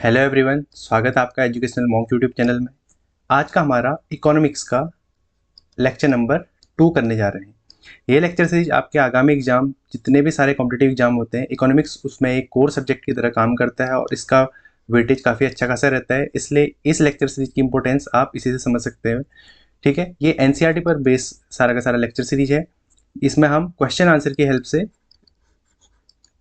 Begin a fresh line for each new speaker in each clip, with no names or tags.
Hello everyone, स्वागत है आपका एजुकेशनल मॉन्क यूट्यूब चैनल में। आज का हमारा इकोनॉमिक्स का लेक्चर नंबर 2 करने जा रहे हैं। ये लेक्चर सीरीज आपके आगामी एग्जाम, जितने भी सारे कॉम्पिटिटिव एग्जाम होते हैं, इकोनॉमिक्स उसमें एक कोर सब्जेक्ट की तरह काम करता है और इसका वेटेज काफ़ी अच्छा खासा रहता है। इसलिए इस लेक्चर सीरीज की इंपॉर्टेंस आप इसी से समझ सकते हैं। ठीक है, ये एनसीईआरटी पर बेस सारा का सारा लेक्चर सीरीज है। इसमें हम क्वेश्चन आंसर की हेल्प से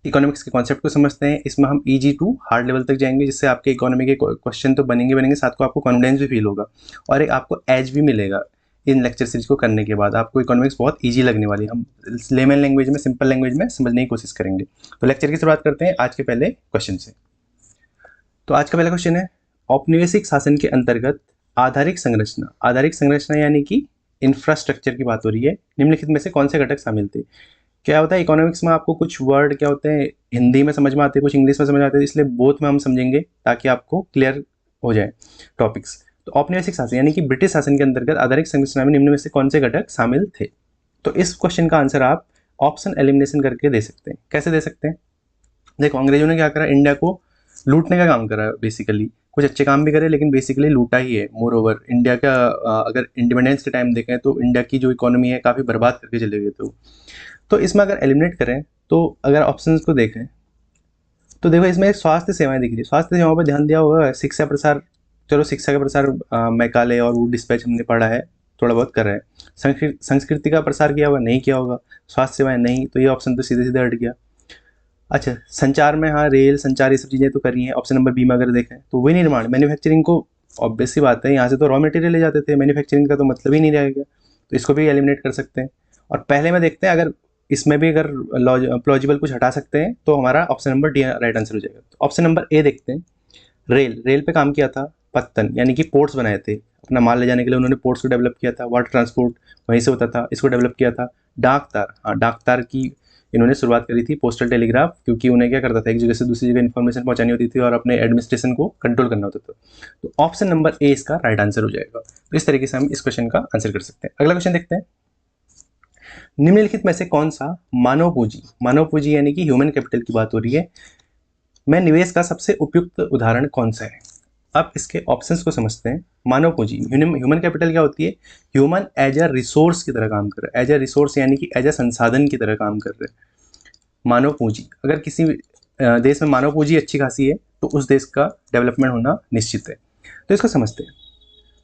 इकोनॉमिक्स के कॉन्सेप्ट को समझते हैं। इसमें हम इजी टू हार्ड लेवल तक जाएंगे, जिससे आपके इकोनॉमी के क्वेश्चन तो बनेंगे, साथ को आपको कॉन्फिडेंस भी फील होगा और एक आपको एज भी मिलेगा। इन लेक्चर सीरीज को करने के बाद आपको इकोनॉमिक्स बहुत इजी लगने वाली है। हम लेमन लैंग्वेज में, सिंपल लैंग्वेज में समझने की कोशिश करेंगे। तो लेक्चर की शुरुआत करते हैं आज के पहले क्वेश्चन से। तो आज का पहला क्वेश्चन है, औपनिवेशिक शासन के अंतर्गत आधारिक संरचना, आधारिक संरचना यानी कि इंफ्रास्ट्रक्चर की बात हो रही है, निम्नलिखित में से कौन से घटक शामिल थे। क्या होता है इकोनॉमिक्स में, आपको कुछ वर्ड क्या होते हैं हिंदी में समझ में आते हैं, कुछ इंग्लिश में समझ में आते हैं, इसलिए बोथ में हम समझेंगे ताकि आपको क्लियर हो जाए टॉपिक्स। तो औपनिवेशिक शासन यानी कि ब्रिटिश शासन के अंतर्गत आधारिक संरचना में निम्न में से कौन से घटक शामिल थे। तो इस क्वेश्चन का आंसर आप ऑप्शन एलिमिनेशन करके दे सकते हैं। कैसे दे सकते हैं? देखो, अंग्रेजों ने क्या करा, इंडिया को लूटने का काम करा बेसिकली। कुछ अच्छे काम भी करे लेकिन बेसिकली लूटा ही है। मोर ओवर इंडिया का अगर इंडिपेंडेंस के टाइम देखें तो इंडिया की जो इकोनॉमी है काफ़ी बर्बाद करके चले गए थे। तो इसमें अगर एलिमिनेट करें तो अगर ऑप्शंस को देखें तो देखो, इसमें एक स्वास्थ्य सेवाएं दिख रही है। स्वास्थ्य सेवाओं पर ध्यान दिया होगा। शिक्षा प्रसार, चलो शिक्षा का प्रसार मैकाले और वो डिस्पैच हमने पढ़ा है, थोड़ा बहुत कर रहे हैं। संस्कृति का प्रसार किया होगा, नहीं किया होगा। स्वास्थ्य सेवाएं नहीं, तो ये ऑप्शन तो सीधे सीधे हट गया। अच्छा, संचार में हाँ, रेल संचार ये सब चीज़ें तो करी हैं। ऑप्शन नंबर बी में अगर देखें तो विनिर्माण, मैन्युफैक्चरिंग को ऑब्वियस सी बात है, यहाँ से तो रॉ मटेरियल ले जाते थे, मैन्युफैक्चरिंग का तो मतलब ही नहीं रहेगा, तो इसको भी एलिमिनेट कर सकते हैं। और पहले में देखते हैं, अगर इसमें भी अगर प्लॉजिबल कुछ हटा सकते हैं तो हमारा option number D right answer हो जाएगा। तो ऑप्शन नंबर ए देखते हैं। रेल, रेल पे काम किया था पत्तन, यानी कि पोर्ट्स बनाए थे। अपना माल ले जाने के लिए उन्होंने पोर्ट्स को डेवलप किया था। वाटर ट्रांसपोर्ट वहीं से होता था, इसको डेवलप किया था। डाक तार, हाँ डाक तार की इन्होंने शुरुआत करी थी। पोस्टल टेलीग्राफ, क्योंकि उन्हें क्या करता था, एक जगह से दूसरी जगह इन्फॉर्मेशन पहुंचानी होती थी और अपने एडमिनिस्ट्रेशन को कंट्रोल करना होता था। तो ऑप्शन नंबर ए इसका राइट आंसर हो जाएगा। तो इस तरीके से हम इस क्वेश्चन का आंसर कर सकते हैं। अगला क्वेश्चन देखते हैं। निम्नलिखित में से कौन सा मानव पूंजी, मानव पूंजी यानी कि ह्यूमन कैपिटल की बात हो रही है, में निवेश का सबसे उपयुक्त उदाहरण कौन सा है। अब इसके ऑप्शंस को समझते हैं। मानव पूंजी, ह्यूमन कैपिटल क्या होती है? ह्यूमन एज अ रिसोर्स की तरह काम कर रहा है। एज अ रिसोर्स यानी कि एज अ संसाधन की तरह काम कर रहे हैं। मानव पूंजी, अगर किसी देश में मानव पूंजी अच्छी खासी है तो उस देश का डेवलपमेंट होना निश्चित है। तो इसको समझते हैं।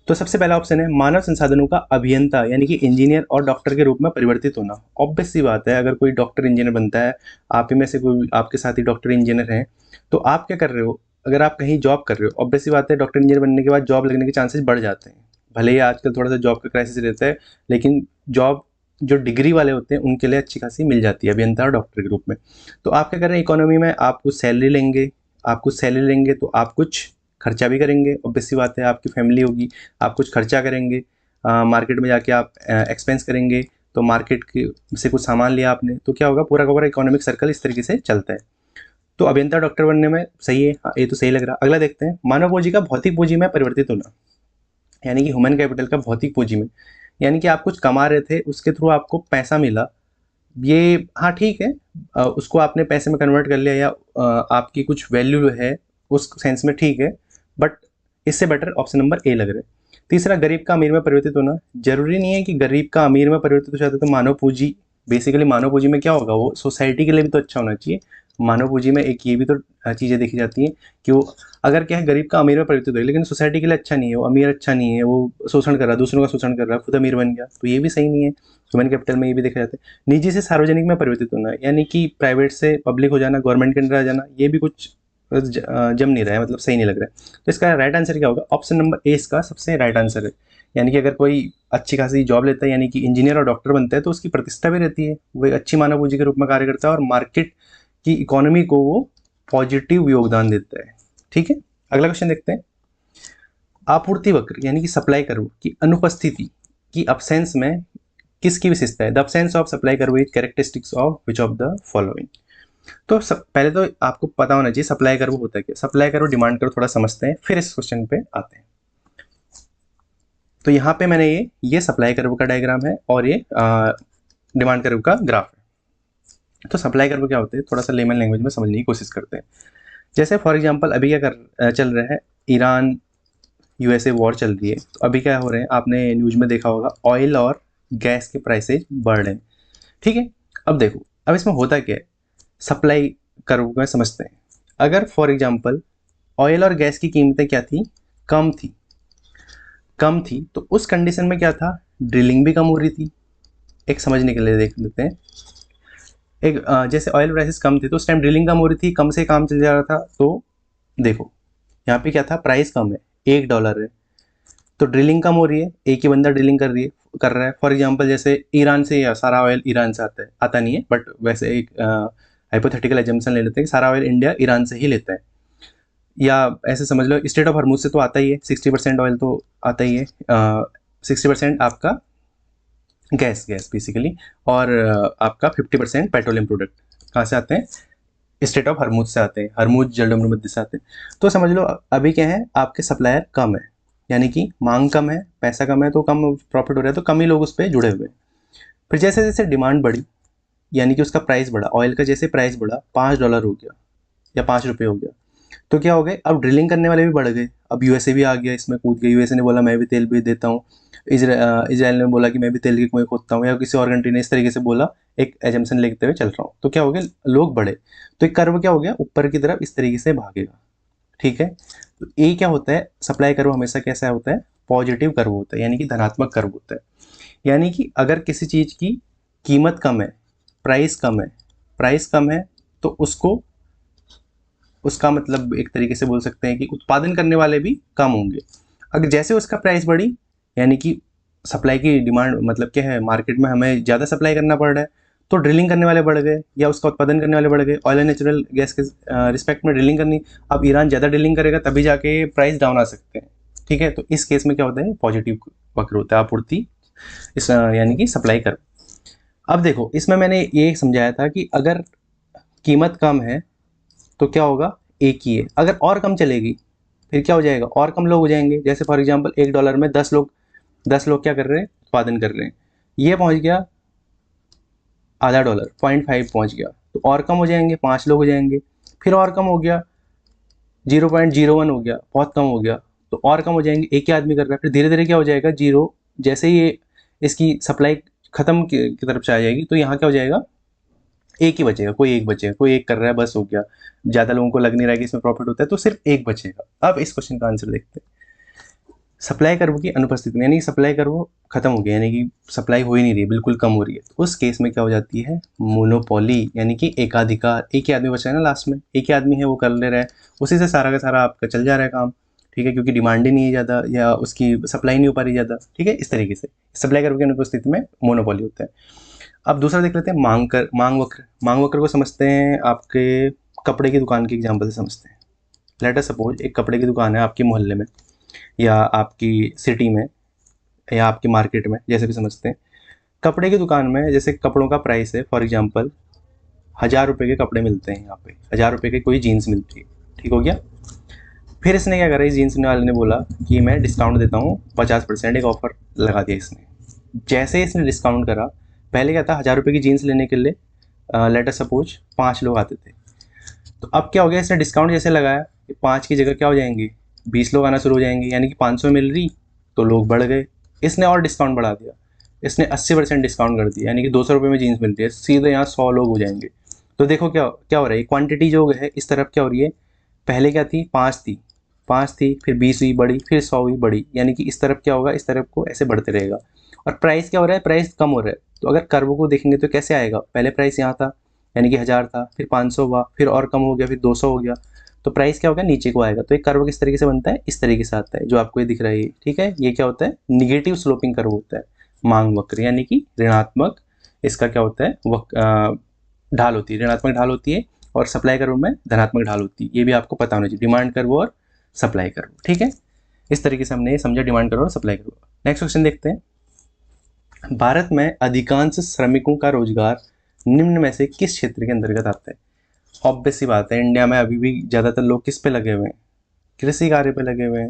तो सबसे पहला ऑप्शन है मानव संसाधनों का अभियंता, यानी कि इंजीनियर और डॉक्टर के रूप में परिवर्तित होना। ऑब्वियस सी बात है, अगर कोई डॉक्टर इंजीनियर बनता है, आप ही में से कोई आपके साथ ही डॉक्टर इंजीनियर हैं, तो आप क्या कर रहे हो? अगर आप कहीं जॉब कर रहे हो, ऑब्वियस सी बात है डॉक्टर इंजीनियर बनने के बाद जॉब लगने के चांसेस बढ़ जाते हैं। भले ही आजकल थोड़ा सा जॉब का क्राइसिस रहता है, लेकिन जॉब जो डिग्री वाले होते हैं उनके लिए अच्छी खासी मिल जाती है अभियंता और डॉक्टर के रूप में। तो आप क्या कर रहे हैं, इकोनॉमी में आप कुछ सैलरी लेंगे, तो आप कुछ खर्चा भी करेंगे। ऑब्वियस सी बात है, आपकी फैमिली होगी, आप कुछ खर्चा करेंगे। मार्केट में जाके आप एक्सपेंस करेंगे, तो मार्केट के से कुछ सामान लिया आपने, तो क्या होगा, पूरा का पूरा इकोनॉमिक सर्कल इस तरीके से चलता है। तो अभियंता डॉक्टर बनने में सही है, हाँ ये तो सही लग रहा है। अगला देखते हैं, मानव पूंजी का भौतिक पूंजी में परिवर्तित होना, यानी कि ह्यूमन कैपिटल का भौतिक पूंजी में, यानी कि आप कुछ कमा रहे थे, उसके थ्रू आपको पैसा मिला, ये हाँ ठीक है, उसको आपने पैसे में कन्वर्ट कर लिया या आपकी कुछ वैल्यू है उस सेंस में, ठीक है, बट इससे बेटर ऑप्शन नंबर ए लग रहा है। तीसरा, गरीब का अमीर में परिवर्तित होना, जरूरी नहीं है कि गरीब का अमीर में परिवर्तित हो जाता है। तो मानव पूंजी, बेसिकली मानव पूंजी में क्या होगा, वो सोसाइटी के लिए भी तो अच्छा होना चाहिए। मानव पूंजी में एक ये भी तो चीज़ें देखी जाती हैं कि वो अगर क्या है, गरीब का अमीर में परिवर्तित हो, लेकिन सोसाइटी के लिए अच्छा नहीं है, वो अमीर अच्छा नहीं है, वो शोषण कर रहा है, दूसरों का शोषण कर रहा है, खुद अमीर बन गया, तो ये भी सही नहीं है। ह्यूमन कैपिटल में ये भी देखा जाता है। निजी से सार्वजनिक में परिवर्तित होना, यानी कि प्राइवेट से पब्लिक हो जाना, गवर्नमेंट के अंदर आ जाना, ये भी कुछ जम नहीं रहा है, मतलब सही नहीं लग रहा है। तो इसका राइट आंसर क्या होगा? ऑप्शन नंबर ए इसका सबसे राइट आंसर है। यानी कि अगर कोई अच्छी खासी जॉब लेता है, यानी कि इंजीनियर और डॉक्टर बनता है, तो उसकी प्रतिष्ठा भी रहती है, वो एक अच्छी मानव पूंजी के रूप में कार्य करता है और मार्केट की इकोनॉमी को वो पॉजिटिव योगदान देता है। ठीक है, अगला क्वेश्चन देखते हैं। आपूर्ति वक्र यानी कि सप्लाई कर्व की अनुपस्थिति की अब्सेंस में किसकी विशेषता है? The absence of supply curve is characteristics of which of the following. तो पहले तो आपको पता होना चाहिए सप्लाई कर्व होता है क्या। सप्लाई कर्व, डिमांड कर्व थोड़ा समझते हैं, फिर इस क्वेश्चन पे आते हैं। तो यहाँ पे मैंने ये सप्लाई कर्व का डायग्राम है और ये डिमांड कर्व का ग्राफ है। तो सप्लाई कर्व क्या होते हैं, थोड़ा सा लेमन लैंग्वेज में समझने की कोशिश करते हैं। जैसे फॉर एग्जांपल अभी क्या चल रहा है, ईरान यूएसए वॉर चल रही है, तो अभी क्या हो रहे हैं, आपने न्यूज़ में देखा होगा, ऑयल और गैस के प्राइसेज बढ़ रहे हैं। ठीक है, अब देखो, अब इसमें होता क्या है, सप्लाई कर्व में समझते हैं। अगर फॉर एग्जांपल ऑयल और गैस की कीमतें क्या थी, कम थी, कम थी, तो उस कंडीशन में क्या था, ड्रिलिंग भी कम हो रही थी। एक समझने के लिए देख लेते हैं, एक जैसे ऑयल प्राइसेस कम थे तो उस टाइम ड्रिलिंग कम हो रही थी, कम से काम चल जा रहा था। तो देखो यहाँ पे क्या था, प्राइस कम है, $1 है, तो ड्रिलिंग कम हो रही है, एक ही बंदा ड्रिलिंग कर रहा है। फॉर एग्जांपल जैसे ईरान से, या सारा ऑयल ईरान से आता है, आता नहीं है, बट वैसे एक हाइपोथेटिकल एजम्पन ले लेते हैं कि सारा ऑयल इंडिया ईरान से ही लेता है, या ऐसे समझ लो स्टेट ऑफ हरमुज से तो आता ही है, 60% ऑयल तो आता ही है, 60% आपका गैस गैस बेसिकली, और आपका 50% पेट्रोलियम प्रोडक्ट कहाँ से आते हैं, स्टेट ऑफ हरमुज से आते हैं, हरमुज जलडमरू मध्य से आते हैं। तो समझ लो अभी क्या है, आपके सप्लायर कम है, यानी कि मांग कम है, पैसा कम है, तो कम प्रॉफिट हो रहा है, तो कम ही लोग उस पर जुड़े हुए हैं। फिर जैसे जैसे डिमांड बढ़ी, यानी कि उसका प्राइस बढ़ा, ऑयल का जैसे प्राइस बढ़ा, $5 हो गया या ₹5 हो गया, तो क्या हो गए, अब ड्रिलिंग करने वाले भी बढ़ गए। अब यूएसए भी आ गया इसमें, कूद गया, यूएसए ने बोला मैं भी तेल भी देता हूँ, इजराइल ने बोला कि मैं भी तेल की कुएं खोदता हूँ, या किसी और कंट्री ने इस तरीके से बोला, एक एजम्पशन लेते हुए चल रहा हूँ। तो क्या हो गया, लोग बढ़े, तो एक कर्व क्या हो गया, ऊपर की तरफ इस तरीके से भागेगा। ठीक है, तो ये क्या होता है, सप्लाई कर्व हमेशा कैसा होता है, पॉजिटिव कर्व होता है, यानी कि धनात्मक कर्व होता है। यानी कि अगर किसी चीज़ की कीमत कम है, प्राइस कम है, प्राइस कम है, तो उसको, उसका मतलब एक तरीके से बोल सकते हैं कि उत्पादन करने वाले भी कम होंगे। अगर जैसे उसका प्राइस बढ़ी, यानी कि सप्लाई की डिमांड, मतलब क्या है, मार्केट में हमें ज़्यादा सप्लाई करना पड़ रहा है, तो ड्रिलिंग करने वाले बढ़ गए, या उसका उत्पादन करने वाले बढ़ गए। ऑयल एंड नेचुरल गैस के रिस्पेक्ट में ड्रिलिंग करनी, अब ईरान ज़्यादा ड्रिलिंग करेगा तभी जाके प्राइस डाउन आ सकते हैं। ठीक है, तो इस केस में क्या होता है, पॉजिटिव वक्र होता है, आपूर्ति इस यानी कि सप्लाई कर। अब देखो, इसमें मैंने ये समझाया था कि अगर कीमत कम है तो क्या होगा, एक ही है, अगर और कम चलेगी फिर क्या हो जाएगा, और कम लोग हो जाएंगे। जैसे फॉर एग्जांपल $1 में 10 लोग, 10 लोग क्या कर रहे हैं, उत्पादन कर रहे हैं, ये पहुंच गया $0.5, 0.5 पहुंच गया, तो और कम हो जाएंगे, 5 लोग हो जाएंगे, फिर और कम हो गया, 0.01 हो गया, बहुत कम हो गया, तो और कम हो जाएंगे, एक ही आदमी कर रहा है, फिर धीरे धीरे क्या हो जाएगा, जीरो। जैसे ही ये इसकी सप्लाई खत्म की तरफ से आ जाएगी, तो यहाँ क्या हो जाएगा, एक ही बचेगा, कोई एक बचेगा, कोई एक कर रहा है, बस हो गया, ज़्यादा लोगों को लग नहीं रहा है कि इसमें प्रॉफिट होता है, तो सिर्फ एक बचेगा। अब इस क्वेश्चन का आंसर देखते हैं, सप्लाई कर्व की अनुपस्थिति में, यानी कि सप्लाई कर्व खत्म हो गया, यानी कि सप्लाई हो ही नहीं रही, बिल्कुल कम हो रही है, तो उस केस में क्या हो जाती है, मोनोपोली, यानी कि एकाधिकार, एक ही आदमी बचा है ना, लास्ट में एक ही आदमी है, वो कर ले रहा है, उसी से सारा का सारा आपका चल जा रहा है काम। ठीक है, क्योंकि डिमांड ही नहीं है ज़्यादा, या उसकी सप्लाई नहीं हो पा रही ज़्यादा। ठीक है, इस तरीके से सप्लाई कर्व की अनुपस्थिति में मोनोपोली होता है। अब दूसरा देख लेते हैं, मांग वक्र। मांग वक्र को समझते हैं आपके कपड़े की दुकान की एग्जांपल से समझते हैं। लेट अस सपोज एक कपड़े की दुकान है आपके मोहल्ले में, या आपकी सिटी में, या आपकी मार्केट में, जैसे भी समझते हैं। कपड़े की दुकान में जैसे कपड़ों का प्राइस है, फॉर एग्जांपल ₹1000 के कपड़े मिलते हैं यहाँ पे, ₹1000 की कोई जीन्स मिलती है। ठीक हो गया, फिर इसने क्या करा, इस जीन्स वाले ने बोला कि मैं डिस्काउंट देता हूँ 50%, एक ऑफर लगा दिया इसने। जैसे इसने डिस्काउंट करा, पहले क्या था, ₹1000 की जीन्स लेने के लिए लेट अस सपोज 5 लोग आते थे, तो अब क्या हो गया, इसने डिस्काउंट जैसे लगाया, 5 की जगह क्या हो जाएंगे, 20 लोग आना शुरू हो जाएंगे, यानी कि 500 मिल रही, तो लोग बढ़ गए। इसने और डिस्काउंट बढ़ा दिया, इसने 80% डिस्काउंट कर दिया, यानी कि ₹200 में जीन्स मिलती है, सीधे यहाँ 100 लोग हो जाएंगे। तो देखो क्या क्या हो रहा है, क्वांटिटी जो है इस तरफ क्या हो रही है, पहले क्या थी, 5 थी, फिर 20 हुई, बढ़ी, फिर 100 हुई, बढ़ी, यानी कि इस तरफ क्या होगा, इस तरफ को ऐसे बढ़ते रहेगा। और प्राइस क्या हो रहा है, प्राइस कम हो रहा है। तो अगर कर्व को देखेंगे तो कैसे आएगा, पहले प्राइस यहाँ था, यानी कि 1000 था, फिर 500 हुआ, फिर और कम हो गया, फिर 200 हो गया, तो प्राइस क्या होगा, नीचे को आएगा। तो एक कर्व किस तरीके से बनता है, इस तरीके से आता है, जो आपको ये दिख रहा है। ठीक है, ये क्या होता है, निगेटिव स्लोपिंग कर्व होता है, मांग वक्र, यानी कि ऋणात्मक, इसका क्या होता है, ढाल होती है, ऋणात्मक ढाल होती है, और सप्लाई कर्व में धनात्मक ढाल होती है। ये भी आपको पता होना चाहिए, डिमांड कर्व और सप्लाई कर्व। ठीक है, इस तरीके से हमने ये समझा, डिमांड कर्व और सप्लाई कर्व। नेक्स्ट क्वेश्चन देखते हैं, भारत में अधिकांश श्रमिकों का रोजगार निम्न में से किस क्षेत्र के अंतर्गत आता है। ऑब्वियस सी बात है, इंडिया में अभी भी ज़्यादातर लोग किस पे लगे हुए हैं, कृषि कार्य पे लगे हुए हैं।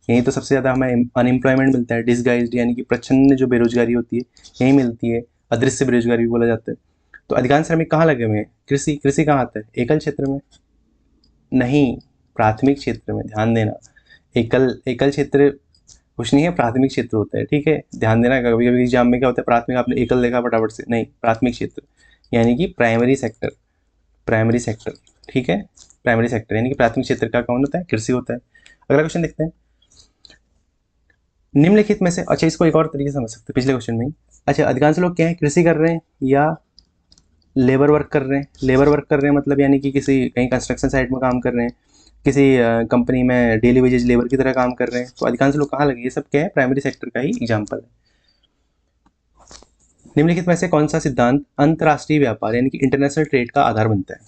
यहीं तो सबसे ज़्यादा हमें अनएम्प्लॉयमेंट मिलता है, डिसगाइज्ड, यानी कि प्रच्छन्न जो बेरोजगारी होती है यहीं मिलती है, अदृश्य बेरोजगारी भी बोला जाता है। तो अधिकांश श्रमिक कहाँ लगे हुए हैं, कृषि। कृषि कहाँ आता है, एकल क्षेत्र में। नहीं, प्राथमिक क्षेत्र में, ध्यान देना। एकल क्षेत्र कुछ नहीं है, प्राथमिक क्षेत्र होता है, ठीक है, ध्यान देना। कभी कभी एग्जाम में क्या होता है, प्राथमिक आपने एकल देखा फटाफट से, नहीं, प्राथमिक क्षेत्र यानी कि प्राइमरी सेक्टर, प्राइमरी सेक्टर, ठीक है, प्राइमरी सेक्टर यानी कि प्राथमिक क्षेत्र का कौन होता है, कृषि होता है। अगला क्वेश्चन देखते हैं, निम्नलिखित में से, अच्छा इसको एक और तरीके से समझ सकते हैं पिछले क्वेश्चन में ही। अच्छा, अधिकांश लोग क्या है, कृषि कर रहे हैं या लेबर वर्क कर रहे हैं। लेबर वर्क कर रहे हैं मतलब यानी कि किसी कहीं कंस्ट्रक्शन साइट में काम कर रहे हैं, किसी कंपनी में डेली वेजेज लेबर की तरह काम कर रहे हैं। तो अधिकांश लोग कहाँ लगे, ये सब क्या है, प्राइमरी सेक्टर का ही एग्जाम्पल है। निम्नलिखित में से कौन सा सिद्धांत अंतर्राष्ट्रीय व्यापार यानी कि इंटरनेशनल ट्रेड का आधार बनता है।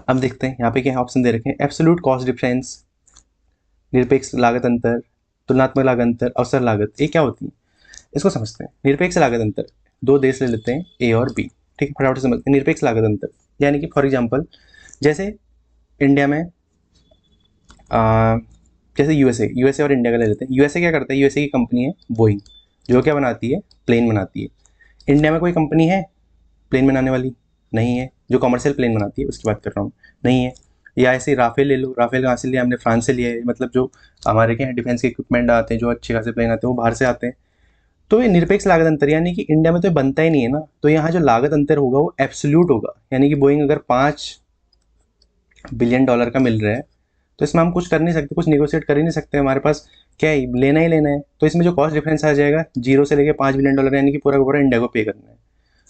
अब देखते हैं यहाँ पे क्या ऑप्शन दे रखे हैं, एब्सोल्यूट कॉस्ट डिफरेंस, निरपेक्ष लागत अंतर, तुलनात्मक लागत अंतर, अवसर लागत, ये क्या होती है इसको समझते हैं। निरपेक्ष लागत अंतर, दो देश ले लेते हैं ए और बी, ठीक है, फटाफट समझते हैं। निरपेक्ष लागत अंतर यानी कि फॉर एग्जांपल जैसे इंडिया में जैसे यूएसए और इंडिया का ले लेते हैं। यूएसए क्या करता है, यूएसए की कंपनी है बोइंग, जो क्या बनाती है, प्लेन बनाती है। इंडिया में कोई कंपनी है प्लेन बनाने वाली, नहीं है, जो कमर्शियल प्लेन बनाती है उसकी बात कर रहा हूँ, नहीं है। या ऐसे राफेल ले लो, राफेल कहाँ से लिया हमने, फ्रांस से लिया है, मतलब जो हमारे के डिफेंस के इक्विपमेंट आते हैं, जो अच्छे खासे प्लेन आते हैं वो बाहर से आते हैं। तो ये निरपेक्ष लागत अंतर यानी कि इंडिया में तो बनता ही नहीं है ना, तो यहाँ जो लागत अंतर होगा वो एब्सोल्यूट होगा, यानी कि बोइंग अगर $5 बिलियन का मिल रहा है तो इसमें हम कुछ कर नहीं सकते, कुछ निगोशिएट कर ही नहीं सकते, हमारे पास क्या है, लेना ही लेना है। तो इसमें जो कॉस्ट डिफरेंस आ जाएगा 0 से लेके $5 बिलियन, यानी कि पूरा का पूरा इंडिया को पे करना है।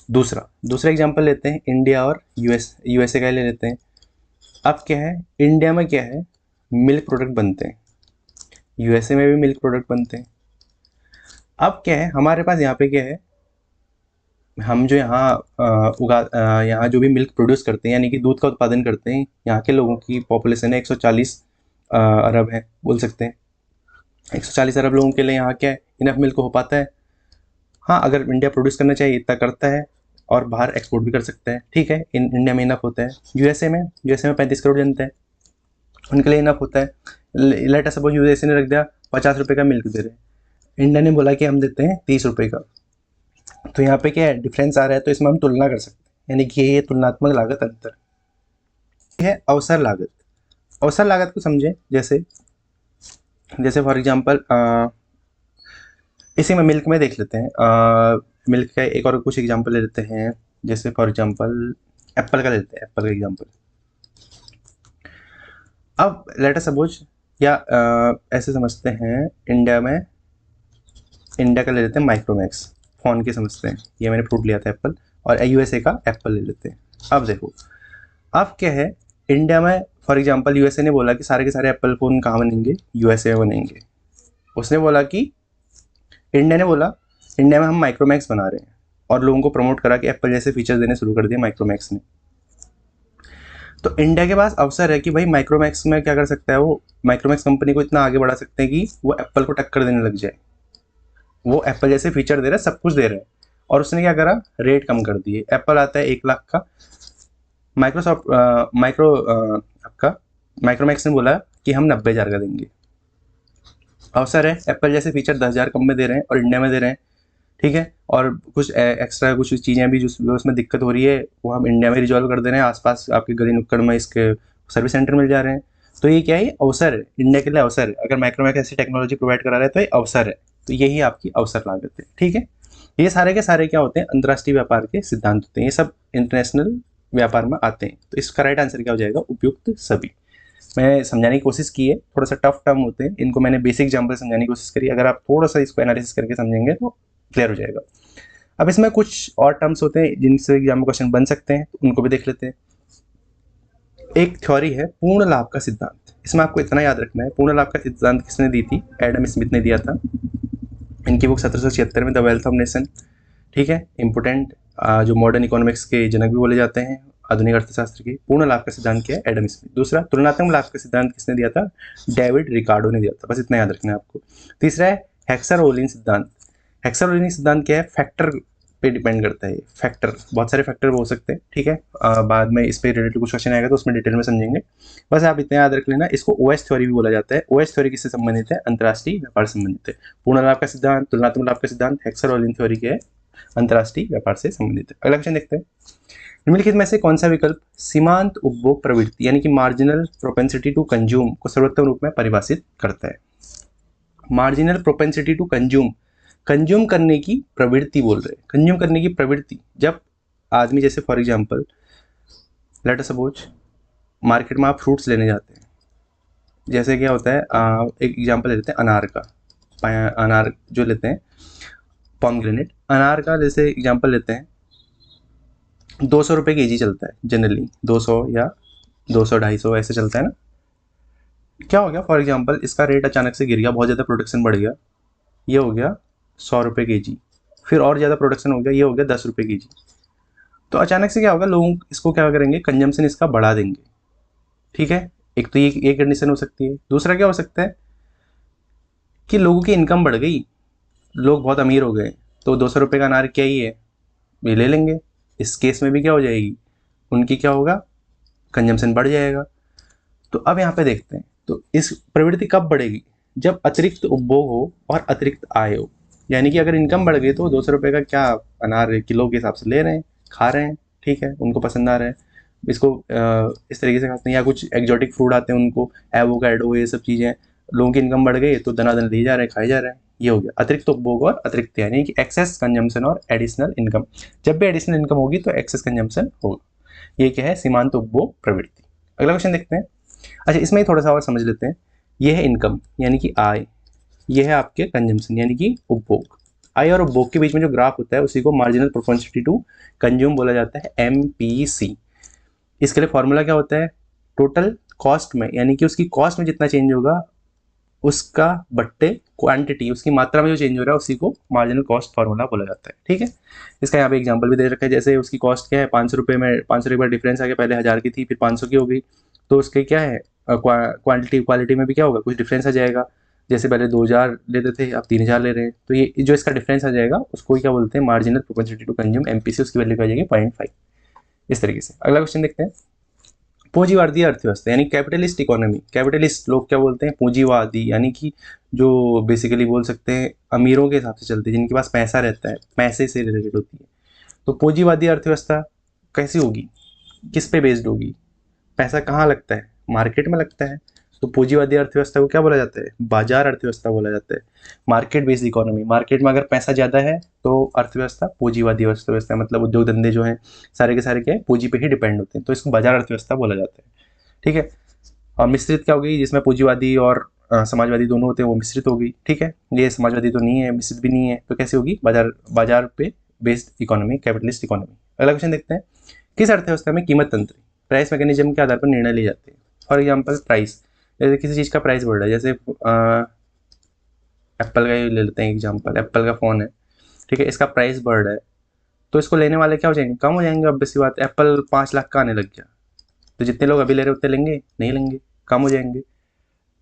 दूसरा एग्जांपल लेते हैं, इंडिया और यूएसए का ले लेते हैं। अब क्या है, इंडिया में क्या है, मिल्क प्रोडक्ट बनते हैं, यूएसए में भी मिल्क प्रोडक्ट बनते हैं। अब क्या है, हमारे पास यहाँ पे क्या है, हम जो यहाँ जो भी मिल्क प्रोड्यूस करते हैं यानी कि दूध का उत्पादन करते हैं, यहाँ के लोगों की पॉपुलेशन है 140 अरब है, बोल सकते हैं 140 अरब लोगों के लिए यहाँ क्या है, इनफ मिल्क हो पाता है। हाँ, अगर इंडिया प्रोड्यूस करना चाहिए इतना करता है और बाहर एक्सपोर्ट भी कर सकता है, ठीक है, इंडिया में इनफ होता है। यूएसए में 35 करोड़ जनता है, उनके लिए इनफ होता है। लेट अस सपोज यूएसए ने रख दिया ₹50 का मिल्क दे रहे हैं, इंडिया ने बोला कि हम देते हैं ₹30 का, तो यहाँ पे क्या है, डिफरेंस आ रहा है, तो इसमें हम तुलना कर सकते हैं, यानी कि ये तुलनात्मक लागत अंतर है। अवसर लागत, अवसर लागत को समझें, जैसे जैसे फॉर एग्जांपल इसी में मिल्क में देख लेते हैं, मिल्क का एक और कुछ एग्जांपल ले लेते हैं, जैसे फॉर एग्जांपल एप्पल का ले लेते हैं, एप्पल का एग्जांपल। अब लेट अस सपोज या ऐसे समझते हैं, इंडिया का ले लेते हैं माइक्रोमैक्स, फ़ोन के समझते हैं, ये मैंने फ्रूट लिया था एप्पल, और यूएसए का एप्पल ले लेते हैं। अब देखो, अब क्या है, इंडिया में फॉर एग्जांपल यूएसए ने बोला कि सारे के सारे एप्पल फ़ोन कहाँ बनेंगे, यूएसए में बनेंगे। उसने बोला कि इंडिया ने बोला इंडिया में हम माइक्रोमैक्स बना रहे हैं, और लोगों को प्रमोट करा कि एप्पल जैसे फीचर देने शुरू कर दिए माइक्रोमैक्स ने। तो इंडिया के पास अवसर है कि भाई माइक्रोमैक्स में क्या कर सकता है, वो माइक्रोमैक्स कंपनी को इतना आगे बढ़ा सकते हैं कि वो एप्पल को टक्कर देने लग जाए। वो एप्पल जैसे फीचर दे रहा है, सब कुछ दे रहा है, और उसने क्या करा, रेट कम कर दिए। एप्पल आता है 1 लाख का, आपका माइक्रोमैक्स ने बोला कि हम 90,000 का देंगे। अवसर है, एप्पल जैसे फीचर 10,000 कम में दे रहे हैं और इंडिया में दे रहे हैं, ठीक है, और कुछ एक्स्ट्रा कुछ चीज़ें भी जो उसमें दिक्कत हो रही है वो हम इंडिया में रिजॉल्व कर दे रहे हैं, आसपास आपके गली नुक्कड़ में इसके सर्विस सेंटर मिल जा रहे हैं। तो ये क्या है, अवसर है, इंडिया के लिए अवसर है। अगर माइक्रोमैक्स ऐसी टेक्नोलॉजी प्रोवाइड करा रहा है तो ये अवसर है, तो यही आपकी अवसर लागत है, ठीक है। ये सारे के सारे क्या होते हैं, अंतर्राष्ट्रीय व्यापार के सिद्धांत होते हैं, ये सब इंटरनेशनल व्यापार में आते हैं। तो इसका राइट आंसर क्या हो जाएगा, उपयुक्त सभी। मैं समझाने की कोशिश की है, थोड़ा सा टफ टर्म होते हैं, इनको मैंने बेसिक एग्जाम्पल समझाने की कोशिश करी, अगर आप थोड़ा सा इसको एनालिसिस करके समझेंगे तो क्लियर हो जाएगा। अब इसमें कुछ और टर्म्स होते हैं जिनसे एग्जाम में क्वेश्चन बन सकते हैं, तो उनको भी देख लेते हैं। एक थ्योरी है पूर्ण लाभ का सिद्धांत, इसमें आपको इतना याद रखना है, पूर्ण लाभ का सिद्धांत किसने दी थी, एडम स्मिथ ने दिया था। इनकी बुक 1776 में द वेल्थ ऑफ नेशन, ठीक है, इंपोर्टेंट, जो मॉडर्न इकोनॉमिक्स के जनक भी बोले जाते हैं, आधुनिक अर्थशास्त्र की। पूर्ण लाभ का सिद्धांत क्या है, एडम स्मिथ। दूसरा, तुलनात्मक लाभ का सिद्धांत किसने दिया था, डेविड रिकार्डो ने दिया था, बस इतना याद रखना है आपको। तीसरा है हेक्सर-ओलिन सिद्धांत। हेक्सर-ओलिन सिद्धांत क्या है, फैक्टर पे डिपेंड करता है। फैक्टर, बहुत सारे फैक्टर हो सकते हैं, ठीक है, बाद में इस पे रिलेटेड कुछ क्वेश्चन आएगा तो उसमें डिटेल में समझेंगे, बस आप इतना याद रख लेना। इसको ओएस थ्योरी भी बोला जाता है। ओएस थ्योरी किससे संबंधित है, अंतर्राष्ट्रीय व्यापार से संबंधित है। पूर्ण लाभ का सिद्धांत, तुलनात्मक लाभ का सिद्धांत, हेक्सर-ओलिन थ्योरी के अंतर्राष्ट्रीय व्यापार से संबंधित है। अगला क्वेश्चन देखते हैं, निम्नलिखित में से कौन सा विकल्प सीमांत उपभोग प्रवृत्ति यानी कि मार्जिनल प्रोपेंसिटी टू कंज्यूम को सर्वोत्तम रूप में परिभाषित करता है? मार्जिनल प्रोपेंसिटी टू कंज्यूम करने की प्रवृत्ति बोल रहे हैं। कंज्यूम करने की प्रवृत्ति, जब आदमी जैसे for example let us suppose market में आप फ्रूट्स लेने जाते हैं, जैसे क्या होता है, एक एग्जांपल लेते हैं अनार का, अनार जो लेते हैं पॉमग्रेनेट, अनार का जैसे एग्जांपल लेते हैं 200 रुपये के जी चलता है जनरली, 200 या 200-250 ऐसे चलता है ना। क्या हो गया फॉर एग्जांपल इसका रेट अचानक से गिर गया, बहुत ज़्यादा प्रोडक्शन बढ़ गया, ये हो गया 100 रुपये के जी, फिर और ज़्यादा प्रोडक्शन हो गया, ये हो गया 10 रुपये के जी। तो अचानक से क्या होगा, लोग इसको क्या करेंगे, कंजम्पशन इसका बढ़ा देंगे। ठीक है, एक तो ये कंडीशन हो सकती है। दूसरा क्या हो सकता है कि लोगों की इनकम बढ़ गई, लोग बहुत अमीर हो गए, तो 200 रुपये का अनार क्या ही है, ये ले लेंगे। इस केस में भी क्या हो जाएगी, उनकी क्या होगा, कंजम्पशन बढ़ जाएगा। तो अब यहाँ पे देखते हैं, तो इस प्रवृत्ति कब बढ़ेगी, जब अतिरिक्त उपभोग हो और अतिरिक्त आय हो। यानी कि अगर इनकम बढ़ गई तो 200 रुपये का क्या अनार किलो के हिसाब से ले रहे हैं, खा रहे हैं, ठीक है, उनको पसंद आ रहा है, इसको इस तरीके से खाते हैं। या कुछ एक्जोटिक फूड आते हैं, उनको एवोकाडो, ये सब चीज़ें, लोगों की इनकम बढ़ गई तो दनादन ले जा रहे हैं, खाए जा रहे हैं। ये हो गया अतिरिक्त उपभोग और अतिरिक्त, यानी कि एक्सेस कंजम्पशन और एडिशनल इनकम। जब भी एडिशनल इनकम होगी तो एक्सेस कंजम्पशन होगा। ये क्या है, सीमांत उपभोग प्रवृत्ति। अगला क्वेश्चन देखते हैं। अच्छा, इसमें ही थोड़ा सा और समझ लेते हैं। यह है इनकम यानी कि आय, यह है आपके कंजम्पशन यानी कि उपभोग। आय और उपभोग के बीच में जो ग्राफ होता है उसी को मार्जिनल प्रोपेंसिटी टू कंज्यूम बोला जाता है, MPC। इसके लिए फॉर्मूला क्या होता है, टोटल कॉस्ट में, यानी कि उसकी कॉस्ट में जितना चेंज होगा उसका बट्टे क्वांटिटी, उसकी मात्रा में जो चेंज हो रहा है उसी को मार्जिनल कॉस्ट फार्मूला बोला जाता है। ठीक है, इसका यहाँ पे एग्जांपल भी दे रखा है। जैसे उसकी कॉस्ट क्या है, 500 रुपये में 500 एक बार डिफरेंस आ गया, पहले 1000 की थी फिर 500 की हो गई, तो उसके क्या है क्वालिटी में भी क्या होगा, कुछ डिफरेंस आ जाएगा। जैसे पहले 2000 लेते थे, अब 3000 ले रहे हैं, तो ये जो इसका डिफरेंस आ जाएगा उसको क्या बोलते हैं, marginal propensity to consume, MPC। उसकी वैल्यू क्या आ जाएगी, 0.5। इस तरीके से अगला क्वेश्चन देखते हैं। पूंजीवादी अर्थव्यवस्था यानी कैपिटलिस्ट इकोनॉमी। कैपिटलिस्ट लोग क्या बोलते हैं, पूंजीवादी, यानी कि जो बेसिकली बोल सकते हैं अमीरों के हिसाब से चलते हैं, जिनके पास पैसा रहता है, पैसे से रिलेटेड होती है। तो पूंजीवादी अर्थव्यवस्था कैसी होगी, किस पे बेस्ड होगी, पैसा कहाँ लगता है, मार्केट में लगता है। तो पूंजीवादी अर्थव्यवस्था को क्या बोला जाता है, बाजार अर्थव्यवस्था बोला जाता है, मार्केट बेस्ड इकोनॉमी। मार्केट में अगर पैसा ज़्यादा है तो अर्थव्यवस्था पूंजीवादी अर्थव्यवस्था, मतलब उद्योग धंधे जो हैं सारे के सारे क्या है, पूंजी पे ही डिपेंड होते हैं, तो इसको बाजार अर्थव्यवस्था बोला जाता है। ठीक है, और मिश्रित क्या होगी, जिसमें पूंजीवादी और समाजवादी दोनों होते हैं, वो मिश्रित होगी। ठीक है, ये समाजवादी तो नहीं है, मिश्रित भी नहीं है, तो कैसे होगी, बाजार पे बेस्ड इकोनॉमी, कैपिटलिस्ट इकोनॉमी। अगला क्वेश्चन देखते हैं। किस अर्थव्यवस्था में कीमत तंत्र, प्राइस मैकेनिज्म के आधार पर निर्णय लिए जाते हैं? फॉर एग्जाम्पल प्राइस, जैसे किसी चीज़ का प्राइस बढ़ रहा है, जैसे एप्पल का ही ले लेते हैं एग्जाम्पल, एप्पल का फ़ोन है, ठीक है, इसका प्राइस बढ़ रहा है, तो इसको लेने वाले क्या हो जाएंगे, कम हो जाएंगे। अब सी बात, एप्पल 5 लाख का आने लग गया, तो जितने लोग अभी ले रहे उतने लेंगे नहीं, लेंगे, कम हो जाएंगे।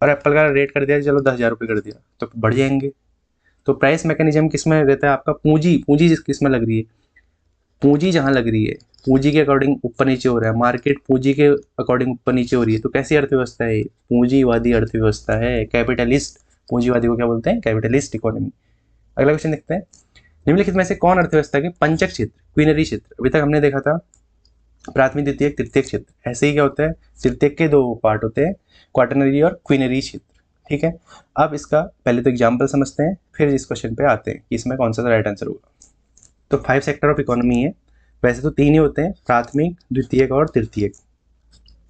और एप्पल का रेट कर दिया, चलो 10,000 रुपये कर दिया, तो बढ़ जाएंगे। तो प्राइस मैकेनिज्म किस में रहता है आपका, पूंजी किस में लग रही है, पूंजी जहाँ लग रही है, पूंजी के अकॉर्डिंग ऊपर नीचे हो रहा है, मार्केट पूंजी के अकॉर्डिंग ऊपर नीचे हो रही है, तो कैसी अर्थव्यवस्था है, पूंजीवादी अर्थव्यवस्था है, कैपिटलिस्ट। पूंजीवादी को क्या बोलते हैं, कैपिटलिस्ट इकोनॉमी। अगला क्वेश्चन देखते हैं। निम्नलिखित में से कौन अर्थव्यवस्था के पंचक क्षेत्र, क्वीनरी क्षेत्र, अभी तक हमने देखा था प्राथमिक, द्वितीयक, तृतीयक क्षेत्र, ऐसे ही क्या होता है, तृतीयक के 2 पार्ट होते हैं, क्वाटरनरी और क्वीनरी क्षेत्र। ठीक है, अब इसका पहले तो एग्जाम्पल समझते हैं, फिर इस क्वेश्चन पे आते हैं कि इसमें कौन सा राइट आंसर होगा। तो 5 सेक्टर ऑफ इकोनॉमी है, वैसे तो 3 ही होते हैं, प्राथमिक, द्वितीयक और तृतीयक,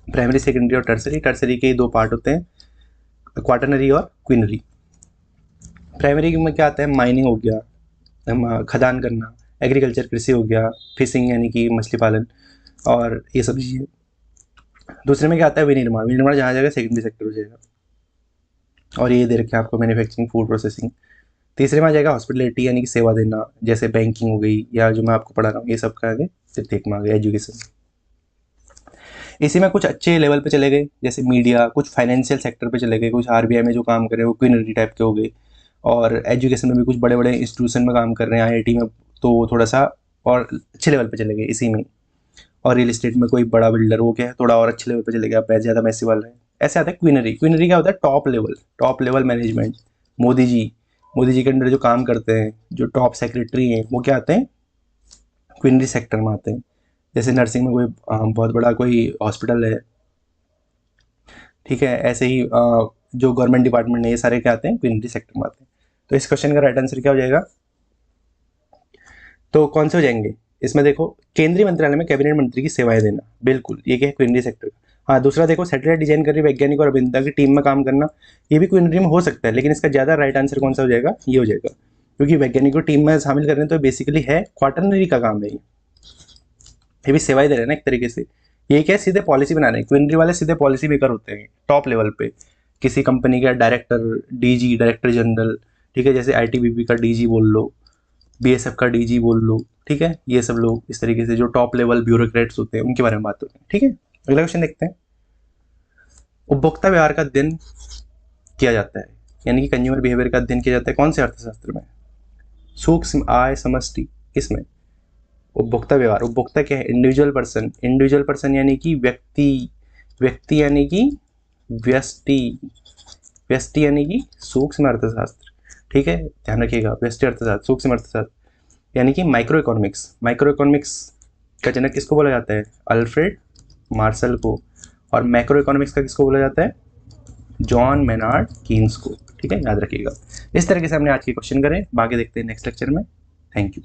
प्राइमरी, सेकेंडरी और टर्सरी। टर्सरी के 2 पार्ट होते हैं, क्वाटरनरी और क्वीनरी। प्राइमरी में क्या आता है, माइनिंग हो गया, खदान करना, एग्रीकल्चर कृषि हो गया, फिशिंग यानी कि मछली पालन और ये सब चीज़ें। दूसरे में क्या आता है, विनिर्माण। विनिर्माण जहाँ जाएगा सेकेंडरी सेक्टर हो जाएगा, और ये दे रखे हैं आपको, मैन्युफैक्चरिंग, फूड प्रोसेसिंग। तीसरे में आ जाएगा हॉस्पिटलिटी यानी कि सेवा देना, जैसे बैंकिंग हो गई, या जो मैं आपको पढ़ा रहा हूँ, ये सब का आगे तृतीयक में आ गया, एजुकेशन। इसी में कुछ अच्छे लेवल पे चले गए, जैसे मीडिया, कुछ फाइनेंशियल सेक्टर पे चले गए, कुछ RBI में जो काम कर रहे हैं वो क्वीनरी टाइप के हो गए, और एजुकेशन में भी कुछ बड़े बड़े इंस्टीट्यूशन में काम कर रहे हैं, IIT में, तो वो थोड़ा सा और अच्छे लेवल पे चले गए इसी में। और रियल इस्टेट में कोई बड़ा बिल्डर, वो क्या है, थोड़ा और अच्छे लेवल पे चले गया, पैसे ज़्यादा मैसी वाला है। ऐसे आता है क्वीनरी। क्वीनरी क्या होता है, top level management. Modi ji के अंडर जो काम करते हैं, जो टॉप सेक्रेटरी हैं, वो क्या आते हैं, क्वीनरी सेक्टर में आते हैं। जैसे नर्सिंग में कोई बहुत बड़ा कोई हॉस्पिटल है, ठीक है, ऐसे ही जो गवर्नमेंट डिपार्टमेंट है ये सारे क्या आते हैं, क्वीनरी सेक्टर में आते हैं। तो इस क्वेश्चन का राइट आंसर क्या हो जाएगा, तो कौन से हो जाएंगे इसमें, देखो केंद्रीय मंत्रालय में कैबिनेट मंत्री की सेवाएं देना, बिल्कुल ये क्या है, क्वीनरी सेक्टर का। हाँ, दूसरा देखो सैटेलाइट डिजाइन कर रही वैज्ञानिक और अभियंता की टीम में काम करना, ये भी क्वीनरी में हो सकता है, लेकिन इसका ज़्यादा राइट आंसर कौन सा हो जाएगा, ये हो जाएगा, क्योंकि वैज्ञानिक को टीम में शामिल कर रहे हैं तो बेसिकली है क्वार्टरनरी का काम है ये भी सेवाएं दे रहे हैं ना एक तरीके से। ये क्या है, सीधे पॉलिसी बना रहे हैं, क्वीनरी वाले सीधे पॉलिसी मेकर होते हैं टॉप लेवल पे, किसी कंपनी का डायरेक्टर, डीजी, डायरेक्टर जनरल, ठीक है, जैसे आईटीबीपी का डीजी बोल लो, बीएसएफ का डीजी बोल लो, ठीक है, ये सब लोग इस तरीके से जो टॉप लेवल ब्यूरोक्रेट्स होते हैं उनके बारे में बात होती है, ठीक है। अगला क्वेश्चन देखते हैं, उपभोक्ता व्यवहार का अध्ययन किया जाता है, यानी कि कंज्यूमर बिहेवियर का अध्ययन किया जाता है कौन से अर्थशास्त्र में, सूक्ष्म आय समष्टि, किसमें, उपभोक्ता व्यवहार, उपभोक्ता क्या है, इंडिविजुअल पर्सन, इंडिविजुअल पर्सन यानी कि व्यक्ति, व्यक्ति यानी कि व्यष्टि, व्यष्टि यानी कि सूक्ष्म अर्थशास्त्र, ठीक है, ध्यान रखिएगा, व्यष्टि अर्थशास्त्र, सूक्ष्म अर्थशास्त्र यानी कि माइक्रो इकोनॉमिक्स। माइक्रो इकोनॉमिक्स का जनक किसको बोला जाता है, अल्फ्रेड मार्शल को, और मैक्रो इकोनॉमिक्स का किसको बोला जाता है, जॉन मेनार्ड कीन्स को, ठीक है, याद रखिएगा। इस तरीके से हमने आज के क्वेश्चन करे, बाकी देखते हैं नेक्स्ट लेक्चर में। Thank you.